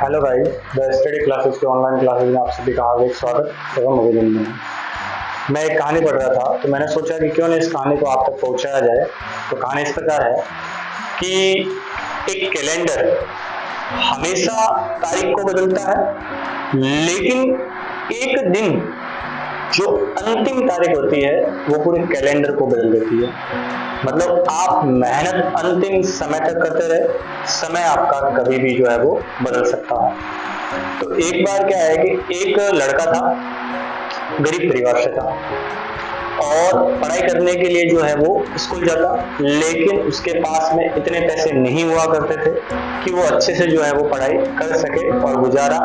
Hello guys, the study classes के online classes में आप सभी का हार्दिक स्वागत एवं अभिनंदन। मैं एक कहानी पढ़ रहा था तो मैंने सोचा कि क्यों नहीं इस कहानी को आप तक पहुंचाया जाए। तो कहानी इस प्रकार है कि एक कैलेंडर हमेशा तारीख को बदलता है, लेकिन एक दिन जो अंतिम तारीख होती है वो पूरे कैलेंडर को बदल देती है। मतलब आप मेहनत अंतिम समय तक करते रहे, समय आपका कभी भी जो है वो बदल सकता है। तो एक बार क्या है कि एक लड़का था, गरीब परिवार से था और पढ़ाई करने के लिए जो है वो स्कूल जाता, लेकिन उसके पास में इतने पैसे नहीं हुआ करते थे कि वो अच्छे से जो है वो पढ़ाई कर सके और गुजारा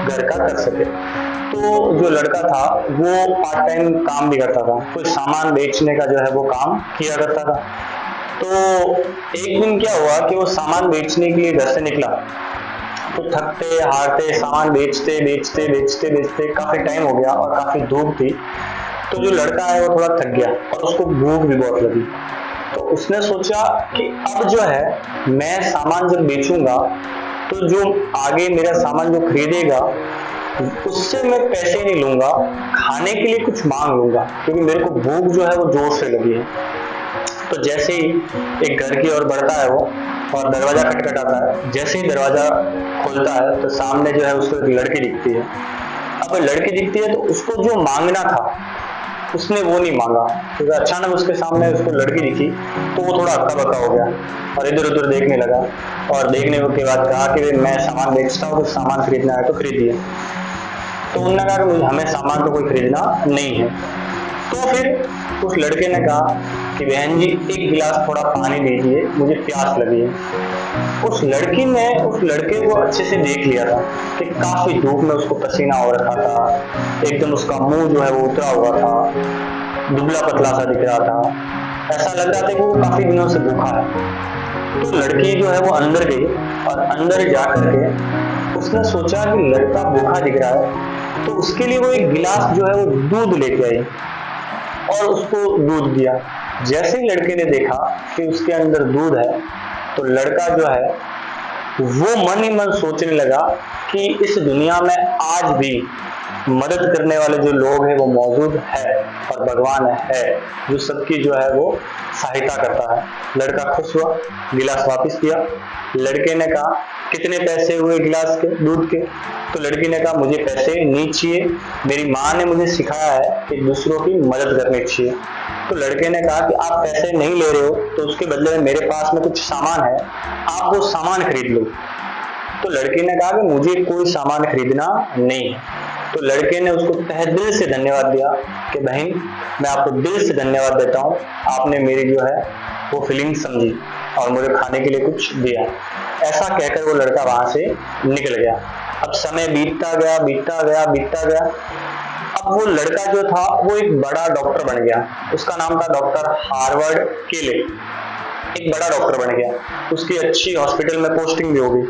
घर का कर सके। तो जो लड़का था वो पार्ट टाइम काम भी करता था, कोई सामान बेचने का जो है वो काम किया करता था। तो एक दिन क्या हुआ कि वो सामान बेचने के लिए घर से निकला, तो थकते हारते सामान बेचते बेचते बेचते बेचते काफी टाइम हो गया और काफी धूप थी। तो जो लड़का है वो थोड़ा थक गया और उसको भूख भी बहुत लगी। तो उसने सोचा कि अब जो है मैं सामान जब बेचूंगा तो जो आगे मेरा सामान जो खरीदेगा उससे मैं पैसे नहीं लूंगा, खाने के लिए कुछ मांग लूंगा, क्योंकि मेरे को भूख जो है वो जोर से लगी है। तो जैसे ही एक घर की ओर बढ़ता है वो और दरवाजा खटखटाता है, जैसे ही दरवाजा खोलता है तो सामने जो है उसको एक लड़की दिखती है। अब लड़की दिखती है तो उसको जो मांगना था उसने वो नहीं मांगा, क्योंकि अचानक उसके सामने उसको लड़की दिखी तो वो थोड़ा हक्का बक्का हो गया और इधर उधर देखने लगा और देखने के बाद कहा कि मैं सामान बेचता हूँ, कुछ सामान खरीदना है तो खरीदिए। तो उन्होंने कहा कि हमें सामान तो कोई खरीदना नहीं है। तो फिर उस लड़के ने कहा कि बहन जी एक गिलास थोड़ा पानी दीजिए, मुझे प्यास लगी है। उस लड़की ने उस लड़के को अच्छे से देख लिया था कि काफी धूप में उसको पसीना हो रखा था, एकदम उसका मुंह जो है वो उतरा हुआ था, दुबला पतला सा दिख रहा था, ऐसा लग रहा था कि वो काफी दिनों से भूखा है। तो लड़की जो है वो अंदर गई और अंदर जा करके उसने सोचा कि लड़का भूखा दिख रहा है, तो उसके लिए वो एक गिलास जो है वो दूध लेके आई और उसको दूध दिया। जैसे ही लड़के ने देखा कि उसके अंदर दूध है तो लड़का जो है वो मन ही मन सोचने लगा कि इस दुनिया में आज भी मदद करने वाले जो लोग हैं वो मौजूद है और भगवान है जो सबकी जो है वो सहायता करता है। लड़का खुश हुआ, गिलास वापस किया। लड़के ने कहा कितने पैसे हुए गिलास के दूध के? तो लड़की ने कहा मुझे पैसे नहीं चाहिए, मेरी माँ ने मुझे सिखाया है कि दूसरों की मदद करनी चाहिए। तो लड़के ने कहा कि आप पैसे नहीं ले रहे हो तो उसके बदले में मेरे पास में कुछ सामान है, आप वो सामान खरीद लो। तो लड़की ने कहा कि मुझे कोई सामान खरीदना नहीं है। तो लड़के ने उसको तहे दिल से धन्यवाद दिया कि बहन मैं आपको दिल से धन्यवाद देता हूँ, आपने मेरी जो है वो फीलिंग समझी और मुझे खाने के लिए कुछ दिया। ऐसा कहकर वो लड़का वहां से निकल गया। अब समय बीतता गया बीतता गया बीतता गया। अब वो लड़का जो था वो एक बड़ा डॉक्टर बन गया, उसका नाम था डॉक्टर हार्वर्ड केले। एक बड़ा डॉक्टर बन गया, उसकी अच्छी हॉस्पिटल में पोस्टिंग भी हो गई।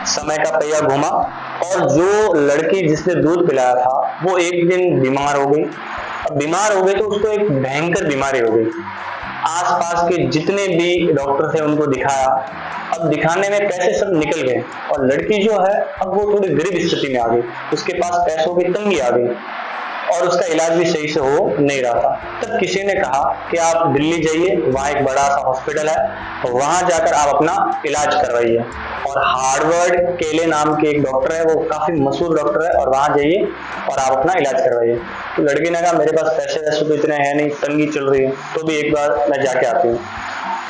समय का पहिया घूमा और जो लड़की जिसने दूध पिलाया था वो एक दिन बीमार हो गई। अब बीमार हो गई तो उसको एक भयंकर बीमारी हो गई। आसपास के जितने भी डॉक्टर थे उनको दिखाया, अब दिखाने में पैसे सब निकल गए और लड़की जो है अब वो थोड़ी गरीब स्थिति में आ गई, उसके पास पैसों की तंगी आ गई और उसका इलाज भी सही से हो नहीं रहा था। तब किसी ने कहा कि आप दिल्ली जाइए, वहाँ एक बड़ा सा हॉस्पिटल है, वहाँ जाकर आप अपना इलाज करवाइए। और हार्वर्ड केले नाम के एक डॉक्टर है, वो काफी मशहूर डॉक्टर है, और वहाँ जाइए और आप अपना इलाज करवाइए। तो लड़की ने कहा मेरे पास पैसे वैसे तो इतने हैं नहीं, तंगी चल रही है, तो भी एक बार मैं जाके आती हूँ।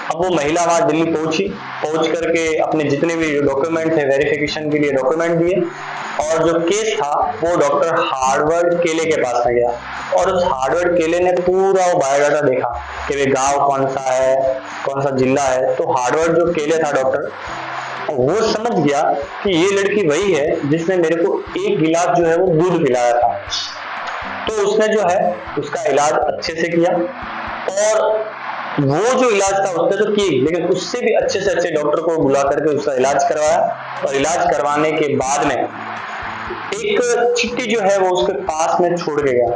अब वो महिला वहां दिल्ली पहुंची, पहुंच करके अपने जितने भी डॉक्यूमेंट थे वेरिफिकेशन के लिए डॉक्यूमेंट दिए और जो केस था वो डॉक्टर हार्वर्ड केले के पास में गया और उस हार्वर्ड केले ने पूरा वो बायोडाटा देखा कि वे गांव कौन सा है, कौन सा जिला है। तो हार्वर्ड जो केले था डॉक्टर, वो समझ गया कि ये लड़की वही है जिसने मेरे को एक गिलास जो है वो दूध पिलाया था। तो उसने जो है उसका इलाज अच्छे से किया और वो जो इलाज था उसने तो की, लेकिन उससे भी अच्छे से अच्छे डॉक्टर को बुला करके उसका इलाज करवाया और इलाज करवाने के बाद में एक चिट्ठी जो है वो उसके पास में छोड़ के गया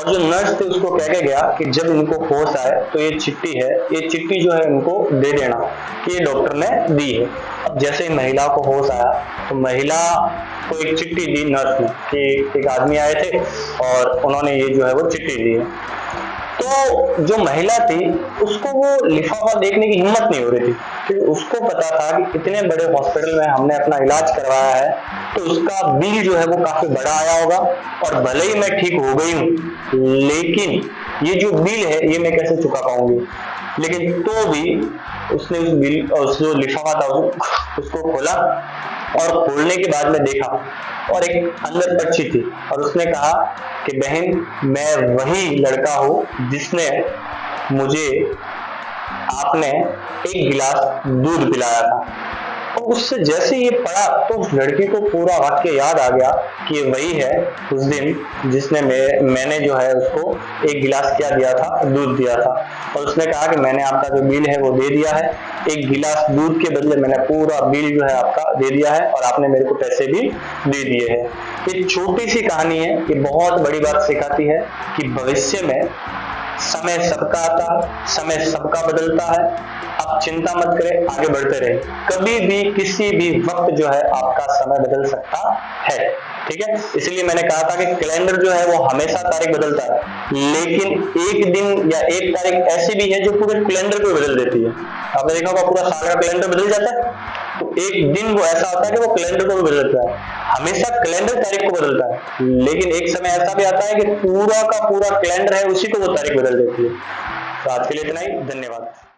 और जो नर्स थे उसको कह के गया कि जब इनको होश आए तो ये चिट्ठी है, ये चिट्ठी जो है इनको दे देना कि ये डॉक्टर ने दी है। अब जैसे ही महिला को होश आया तो महिला को एक चिट्ठी दी नर्स ने कि एक आदमी आए थे और उन्होंने ये जो है वो चिट्ठी दी है। तो जो महिला थी उसको वो लिफाफा देखने की हिम्मत नहीं हो रही थी, क्योंकि उसको पता था कि इतने बड़े हॉस्पिटल में हमने अपना इलाज करवाया है तो उसका बिल जो है वो काफी बड़ा आया होगा, और भले ही मैं ठीक हो गई हूँ लेकिन ये जो बिल है ये मैं कैसे चुका पाऊंगी। लेकिन तो भी उसने उस बिल और जो लिफाफा था उसको खोला, और खोलने के बाद में देखा और एक अंदर पर्ची थी, और उसने कहा कि बहन मैं वही लड़का हूँ जिसने मुझे आपने एक गिलास दूध पिलाया था। और उससे जैसे ये पढ़ा तो उस लड़की को पूरा वाक्य याद आ गया कि ये वही है उस दिन जिसने मैंने जो है उसको एक गिलास क्या दिया था, दूध दिया था। और उसने कहा कि मैंने आपका जो बिल है वो दे दिया है, एक गिलास दूध के बदले मैंने पूरा बिल जो है आपका दे दिया है, और आपने मेरे को पैसे भी दे दिए हैं। ये छोटी सी कहानी है, ये बहुत बड़ी बात सिखाती है कि भविष्य में समय सबका आता, समय सबका बदलता है। आप चिंता मत करें, आगे बढ़ते रहे, कभी भी किसी भी वक्त जो है आपका समय बदल सकता है। ठीक है, इसलिए मैंने कहा था कि कैलेंडर जो है वो हमेशा तारीख बदलता है, लेकिन एक दिन या एक तारीख ऐसी भी है जो पूरे कैलेंडर को बदल देती है। आपने देखा होगा पूरा साल का कैलेंडर बदल जाता है, तो एक दिन वो ऐसा होता है कि वो कैलेंडर को भी बदलता है। हमेशा कैलेंडर तारीख को बदलता है, लेकिन एक समय ऐसा भी आता है कि पूरा का पूरा कैलेंडर है उसी को वो तारीख बदल देती है। तो आज के लिए इतना ही, धन्यवाद।